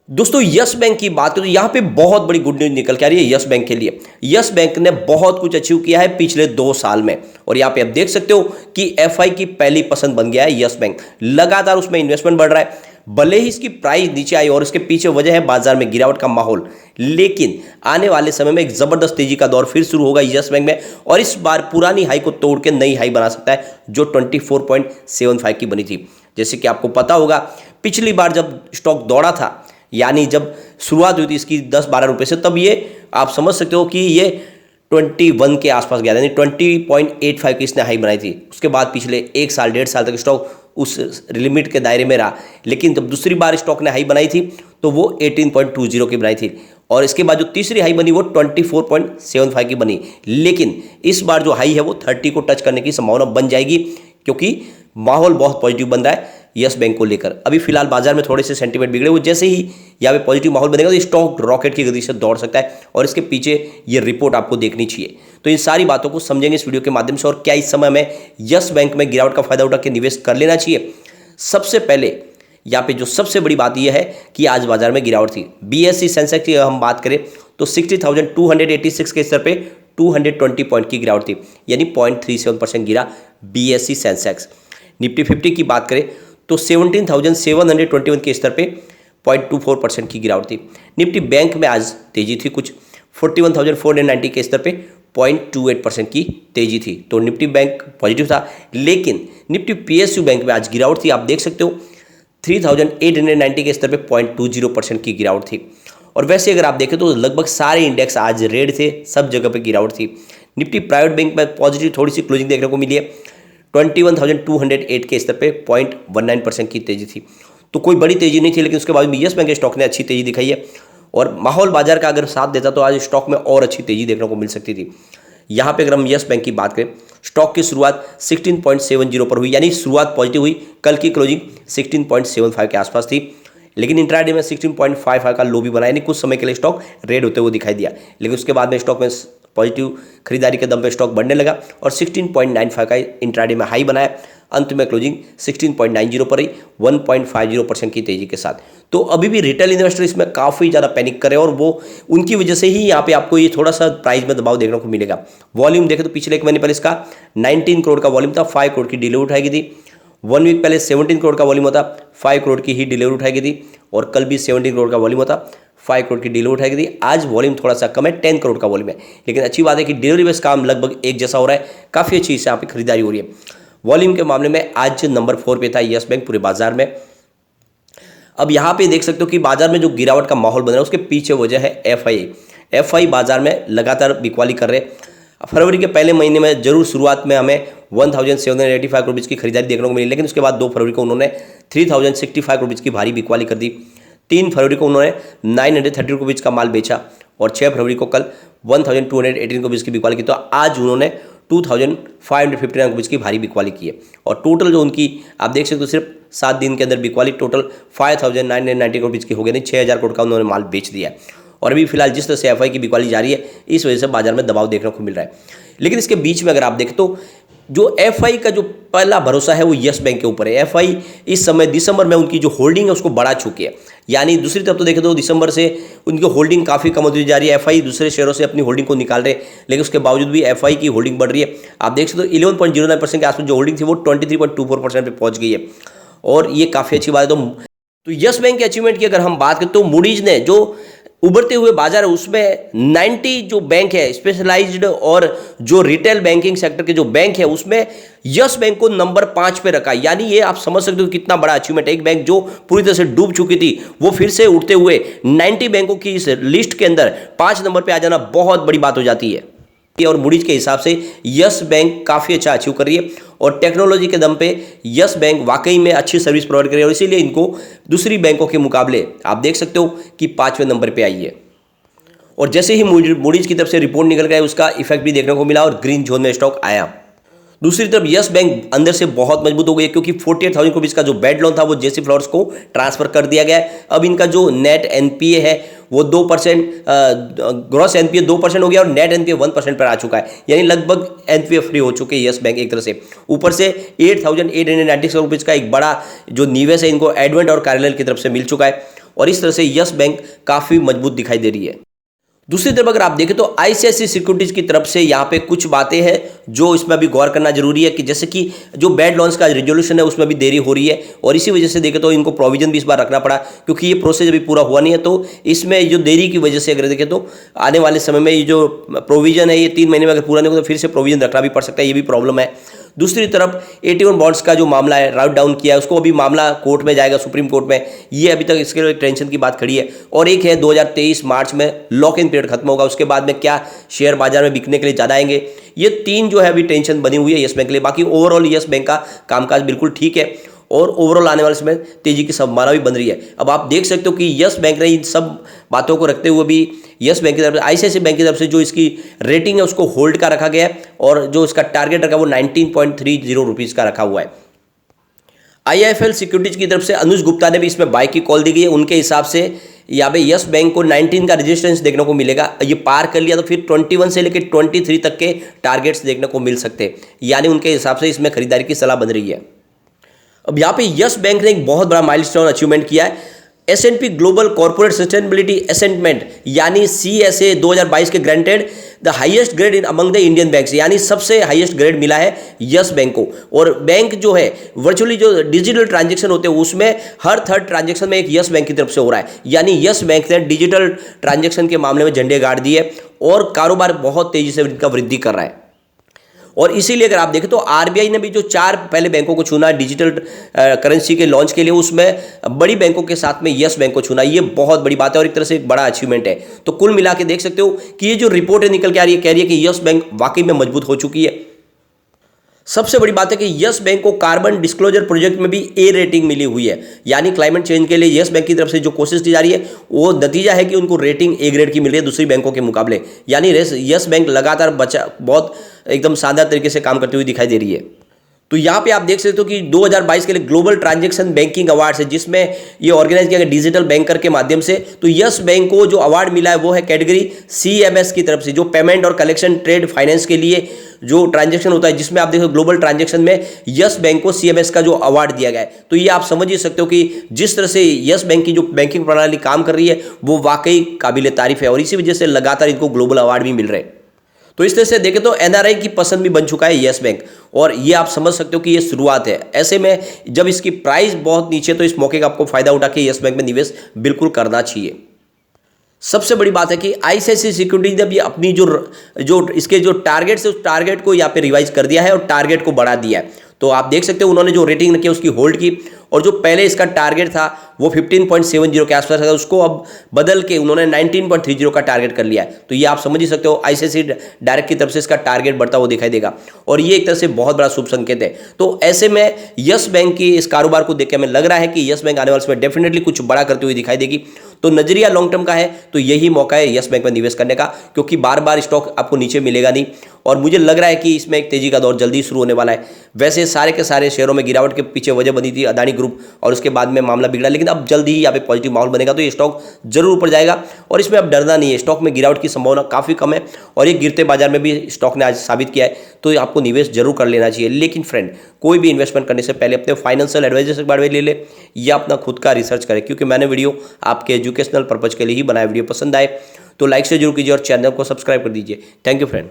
दोस्तों yes bank की बात करें तो यहाँ पे बहुत बड़ी गुड न्यूज निकल के आ रही है यस बैंक के लिए। यस बैंक ने बहुत कुछ अचीव किया है पिछले 2 साल में और यहाँ पे आप देख सकते हो कि एफआई की पहली पसंद बन गया है यस बैंक। लगातार उसमें इन्वेस्टमेंट बढ़ रहा है, भले ही इसकी प्राइस नीचे आई और इसके पीछे वजह है बाजार में गिरावट का माहौल, लेकिन आने वाले समय में एक जबरदस्त तेजी का दौर फिर शुरू होगा यस बैंक में और इस बार पुरानी हाई को तोड़ के नई हाई बना सकता है जो 24.75 की बनी थी। जैसे कि आपको पता होगा पिछली बार जब स्टॉक दौड़ा था, यानी जब शुरुआत हुई थी इसकी 10-12 रुपए से, तब ये आप समझ सकते हो कि ये 21 के आसपास गया, यानी 20.85 की इसने हाई बनाई थी। उसके बाद पिछले 1 साल 1.5 साल तक स्टॉक उस लिमिट के दायरे में रहा, लेकिन जब दूसरी बार स्टॉक ने हाई बनाई थी तो वो 18.20 की बनाई थी और इसके बाद जो तीसरी हाई बनी वो 24.75 की बनी। लेकिन इस बार जो हाई है वो 30 को टच करने की संभावना बन जाएगी क्योंकि माहौल बहुत पॉजिटिव बन रहा है यस बैंक को लेकर। अभी फिलहाल बाजार में थोड़े से सेंटीमेंट बिगड़े हुए, जैसे ही यहाँ पे पॉजिटिव माहौल बनेगा तो स्टॉक रॉकेट की गति से दौड़ सकता है और इसके पीछे ये रिपोर्ट आपको देखनी चाहिए। तो इन सारी बातों को समझेंगे इस वीडियो के माध्यम से और क्या इस समय में यस बैंक में गिरावट का फायदा उठा के निवेश कर लेना चाहिए। सबसे पहले यहाँ पे जो सबसे बड़ी बात यह है कि आज बाजार में गिरावट थी। बीएसई सेंसेक्स की हम बात करें तो 60,286 के स्तर पे 220 पॉइंट की गिरावट थी, यानी 0.37% गिरा बीएसई सेंसेक्स। निफ्टी 50 की बात करें तो 17,721 के स्तर पे 0.24% की गिरावट थी। निफ्टी बैंक में आज तेजी थी कुछ, 41,490 के स्तर पे 0.28% की तेजी थी, तो निफ्टी बैंक पॉजिटिव था। लेकिन निफ्टी पीएसयू बैंक में आज गिरावट थी, आप देख सकते हो 3,890 के स्तर पे 0.20% की गिरावट थी। और वैसे अगर आप देखें तो लगभग सारे इंडेक्स आज रेड थे, सब जगह पे गिरावट थी। निफ्टी प्राइवेट बैंक में पॉजिटिव थोड़ी सी क्लोजिंग देखने को मिली है, 21,208 के स्तर पे 0.19% की तेजी थी, तो कोई बड़ी तेजी नहीं थी, लेकिन उसके बाद भी यस बैंक के स्टॉक ने अच्छी तेजी दिखाई है और माहौल बाजार का अगर साथ देता तो आज स्टॉक में और अच्छी तेजी देखने को मिल सकती थी। यहाँ पे अगर हम यस बैंक की बात करें, स्टॉक की शुरुआत 16.70 पर हुई, यानी शुरुआत पॉजिटिव हुई, कल की क्लोजिंग 16.75 के आसपास थी, लेकिन इंट्राडे में 16.55 का लो भी बनाया, यानी कुछ समय के लिए स्टॉक रेड होते हुए दिखाई दिया, लेकिन उसके बाद में स्टॉक में पॉजिटिव खरीदारी के दम पे स्टॉक बढ़ने लगा और 16.95 का इंट्राडे में हाई बनाया। अंत में क्लोजिंग 16.90 पर रही, 1.50% की तेजी के साथ। तो अभी भी रिटेल इन्वेस्टर इसमें काफ़ी ज़्यादा पैनिक करे और वो उनकी वजह से ही यहाँ पे आपको ये थोड़ा सा प्राइस में दबाव देखने को मिलेगा। वॉल्यूम देखें तो पिछले एक महीने पर इसका 19 करोड़ का वॉल्यूम था, 5 करोड़ की डिलीवरी उठाई गई थी। 1 वीक पहले 17 करोड़ का वॉल्यूम होता, 5 करोड़ की ही डिलीवरी उठाई गई थी और कल भी 17 करोड़ का वॉल्यूम होता, 5 करोड़ की डिलीवरी उठाई गई थी। आज वॉल्यूम थोड़ा सा कम है, 10 करोड़ का वॉल्यूम है, लेकिन अच्छी बात है कि डिलीवरी बेस काम लगभग एक जैसा हो रहा है, काफ़ी अच्छी इससे यहाँ पे खरीदारी हो रही है। वॉल्यूम के मामले में आज नंबर 4 पे था यस बैंक पूरे बाजार में। अब यहाँ पे देख सकते हो कि बाजार में जो गिरावट का माहौल बन रहा है उसके पीछे वजह है एफआई बाजार में लगातार बिकवाली कर रहे। फरवरी के पहले महीने में जरूर शुरुआत में हमें 1,785 करोड़ की खरीदारी देखने को मिली, लेकिन उसके बाद 2 फरवरी को उन्होंने 3,065 करोड़ की भारी बिकवाली कर दी। 3 फरवरी को उन्होंने 930 करोड़ का माल बेचा और 6 फरवरी को कल 1,218 करोड़ की बिकवाली की, तो आज उन्होंने 2,559 करोड़ की भारी बिकवाली की है और टोटल जो उनकी आप देख सकते हो सिर्फ 7 दिन के अंदर बिकवाली टोटल 5,990 करोड़ की हो गई, नहीं 6,000 करोड़ का उन्होंने माल बेच दिया है। और अभी फिलहाल जिस तरह से एफआई की बिकवाली जारी है इस वजह से बाजार में दबाव देखने को मिल रहा है। लेकिन इसके बीच में अगर आप देखें तो जो एफआई का जो पहला भरोसा है वो यस बैंक के ऊपर है। एफआई इस समय दिसंबर में उनकी जो होल्डिंग है उसको बढ़ा चुकी है, यानी दूसरी तरफ तो देखें तो दिसंबर से उनकी होल्डिंग काफ़ी कम होती जा रही है। एफआई दूसरे शेयरों से अपनी होल्डिंग को निकाल रहे हैं, लेकिन उसके बावजूद भी एफआई की होल्डिंग बढ़ रही है। आप देख सकते हो 11.09% के आसपास जो होल्डिंग थी वो 23.24% पे पहुंच गई है और ये काफ़ी अच्छी बात है। तो यस बैंक के अचीवमेंट की अगर हम बात करें तो मूडीज ने जो उभरते हुए बाजार है उसमें 90 जो बैंक है स्पेशलाइज्ड और जो रिटेल बैंकिंग सेक्टर के जो बैंक है उसमें यस बैंक को नंबर 5 पे रखा, यानी ये आप समझ सकते हो कितना बड़ा अचीवमेंट है। एक बैंक जो पूरी तरह से डूब चुकी थी वो फिर से उठते हुए 90 बैंकों की इस लिस्ट के अंदर 5 नंबर पे आ जाना बहुत बड़ी बात हो जाती है। और मूडीज के हिसाब से यस बैंक काफ़ी अच्छा अचीव कर रही है और टेक्नोलॉजी के दम पे यस बैंक वाकई में अच्छी सर्विस प्रोवाइड कर रही है और इसीलिए इनको दूसरी बैंकों के मुकाबले आप देख सकते हो कि 5वें नंबर पे आई है। और जैसे ही मूडीज की तरफ से रिपोर्ट निकल गया उसका इफेक्ट भी देखने को मिला और ग्रीन जोन में स्टॉक आया। दूसरी तरफ यस बैंक अंदर से बहुत मजबूत हो गई है क्योंकि 48,000 करोड़ का जो बैड लोन था वो जेसी फ्लावर्स को ट्रांसफर कर दिया गया है। अब इनका जो नेट एनपीए है वो 2%, ग्रॉस एनपीए 2% हो गया और नेट एनपीए 1% पर आ चुका है, यानी लगभग एनपीए फ्री हो चुके हैं यस बैंक एक तरह से। ऊपर से 8,896 करोड़ का एक बड़ा जो निवेश है इनको एडवेंट और कार्यालय की तरफ से मिल चुका है और इस तरह से यस बैंक काफ़ी मजबूत दिखाई दे रही है। दूसरी तरफ अगर आप देखें तो आईसीआईसीआई सिक्योरिटीज की तरफ से यहाँ पे कुछ बातें हैं जो इसमें अभी गौर करना जरूरी है कि जैसे कि जो बैड लॉन्स का रिजोल्यूशन है उसमें भी देरी हो रही है और इसी वजह से देखें तो इनको प्रोविजन भी इस बार रखना पड़ा क्योंकि ये प्रोसेस अभी पूरा हुआ नहीं है। तो इसमें जो देरी की वजह से अगर देखें तो आने वाले समय में ये जो प्रोविजन है ये 3 महीने में अगर पूरा नहीं हो तो फिर से प्रोविजन रखना भी पड़ सकता है, ये भी प्रॉब्लम है। दूसरी तरफ AT1 बॉन्ड्स का जो मामला है राउट डाउन किया है उसको अभी मामला कोर्ट में जाएगा, सुप्रीम कोर्ट में, ये अभी तक इसके लिए टेंशन की बात खड़ी है। और एक है 2023 मार्च में लॉक इन पीरियड खत्म होगा, उसके बाद में क्या शेयर बाजार में बिकने के लिए ज़्यादा आएंगे, ये 3 जो है अभी टेंशन बनी हुई है यस बैंक के लिए। बाकी ओवरऑल यस बैंक का कामकाज बिल्कुल ठीक है और ओवरऑल आने वाले समय तेजी की संभावना भी बन रही है। अब आप देख सकते हो कि यस बैंक ने इन सब बातों को रखते हुए भी यस बैंक की तरफ से आईसीआईसीआई बैंक की तरफ से जो इसकी रेटिंग है उसको होल्ड का रखा गया है और जो इसका टारगेट रखा है वो 19.30 रुपीज़ का रखा हुआ है। IIFL सिक्योरिटीज की तरफ से अनुज गुप्ता ने भी इसमें बाय की कॉल दी गई है। उनके हिसाब से यहाँ पे यस बैंक को 19 का रेजिस्टेंस देखने को मिलेगा, ये पार कर लिया तो फिर 21 से लेकर 23 तक के टारगेट्स देखने को मिल सकते हैं, यानी उनके हिसाब से इसमें खरीदारी की सलाह बन रही है। अब यहाँ पे यस बैंक ने एक बहुत बड़ा माइलस्टोन अचीवमेंट किया है। S&P global corporate sustainability assessment यानी CSA 2022 के granted the highest grade in among the Indian banks, यानी सबसे हाईएस्ट ग्रेड मिला है यस बैंक को। और बैंक जो है वर्चुअली जो डिजिटल ट्रांजैक्शन होते हैं उसमें हर थर्ड ट्रांजैक्शन में एक यस बैंक की तरफ से हो रहा है, यानी यस बैंक ने डिजिटल ट्रांजैक्शन के मामले में झंडे गाड़ दिए और कारोबार बहुत तेजी से इनका वृद्धि कर रहा है। और इसीलिए अगर आप देखें तो आरबीआई ने भी जो 4 पहले बैंकों को चुना डिजिटल करेंसी के लॉन्च के लिए, उसमें बड़ी बैंकों के साथ में यस बैंक को चुना, ये बहुत बड़ी बात है और एक तरह से एक बड़ा अचीवमेंट है। तो कुल मिला के देख सकते हो कि ये जो रिपोर्ट है निकल के आ रही है कह रही है कि यस बैंक वाकई में मजबूत हो चुकी है। सबसे बड़ी बात है कि यस बैंक को कार्बन डिस्क्लोजर प्रोजेक्ट में भी A रेटिंग मिली हुई है, यानी क्लाइमेट चेंज के लिए यस बैंक की तरफ से जो कोशिश की जा रही है वो नतीजा है कि उनको रेटिंग A ग्रेड की मिल रही है दूसरी बैंकों के मुकाबले, यानी यस बैंक लगातार बहुत एकदम शानदार तरीके से काम करती हुई दिखाई दे रही है। तो यहाँ पे आप देख सकते हो कि 2022 के लिए ग्लोबल ट्रांजैक्शन बैंकिंग अवार्ड्स है जिसमें ये ऑर्गेनाइज किया गया डिजिटल बैंकर के माध्यम से। तो यस बैंक को जो अवार्ड मिला है वो है कैटेगरी CMS की तरफ से, जो पेमेंट और कलेक्शन ट्रेड फाइनेंस के लिए जो ट्रांजैक्शन होता है, जिसमें आप देखो ग्लोबल ट्रांजैक्शन में यस बैंक को CMS का जो अवार्ड दिया गया है। तो ये आप समझ ही सकते हो कि जिस तरह से यस बैंक की जो बैंकिंग प्रणाली काम कर रही है वो वाकई काबिल तारीफ है और इसी वजह से लगातार इनको ग्लोबल अवार्ड भी मिल रहे हैं। तो इस तरह से देखें तो NRI की पसंद भी बन चुका है यस बैंक और ये आप समझ सकते हो कि ये शुरुआत है। ऐसे में जब इसकी प्राइस बहुत नीचे तो इस मौके का आपको फायदा उठा के यस बैंक में निवेश बिल्कुल करना चाहिए। सबसे बड़ी बात है कि आईसीआईसीआई सिक्योरिटीज ने भी अपनी जो इसके जो टारगेट्स है उस टारगेट को यहाँ पे रिवाइज कर दिया है और टारगेट को बढ़ा दिया है। तो आप देख सकते हो उन्होंने जो रेटिंग रखी है उसकी होल्ड की और जो पहले इसका टारगेट था वो 15.70 के आसपास था, उसको अब बदल के उन्होंने 19.30 का टारगेट कर लिया है। तो ये आप समझ ही सकते हो आईसीआईसीआई डायरेक्ट की तरफ से इसका टारगेट बढ़ता हुआ दिखाई देगा और ये एक तरह से बहुत बड़ा शुभ संकेत है। तो ऐसे में यस बैंक की इस कारोबार को देख के हमें लग रहा है कि यस बैंक आने वाले समय डेफिनेटली कुछ बड़ा करते हुए दिखाई देगी। तो नजरिया लॉन्ग टर्म का है तो यही मौका है यस बैंक में निवेश करने का, क्योंकि बार बार स्टॉक आपको नीचे मिलेगा नहीं और मुझे लग रहा है कि इसमें एक तेजी का दौर जल्दी शुरू होने वाला है। वैसे सारे के सारे शेयरों में गिरावट के पीछे वजह बनी थी अदानी ग्रुप और उसके बाद में मामला बिगड़ा, लेकिन अब जल्दी ही यहाँ पे पॉजिटिव माहौल बनेगा तो ये स्टॉक जरूर ऊपर जाएगा और इसमें अब डरना नहीं है। स्टॉक में गिरावट की संभावना काफ़ी कम है और ये गिरते बाजार में भी स्टॉक ने आज साबित किया है, तो आपको निवेश जरूर कर लेना चाहिए। लेकिन फ्रेंड, कोई भी इन्वेस्टमेंट करने से पहले अपने फाइनेंशियल एडवाइजर से बारे में ले ले या अपना खुद का रिसर्च करें, क्योंकि मैंने वीडियो आपके एजुकेशनल पर्पज के लिए ही बनाया। वीडियो पसंद आए तो लाइक से जरूर कीजिए और चैनल को सब्सक्राइब कर दीजिए। Thank you friend.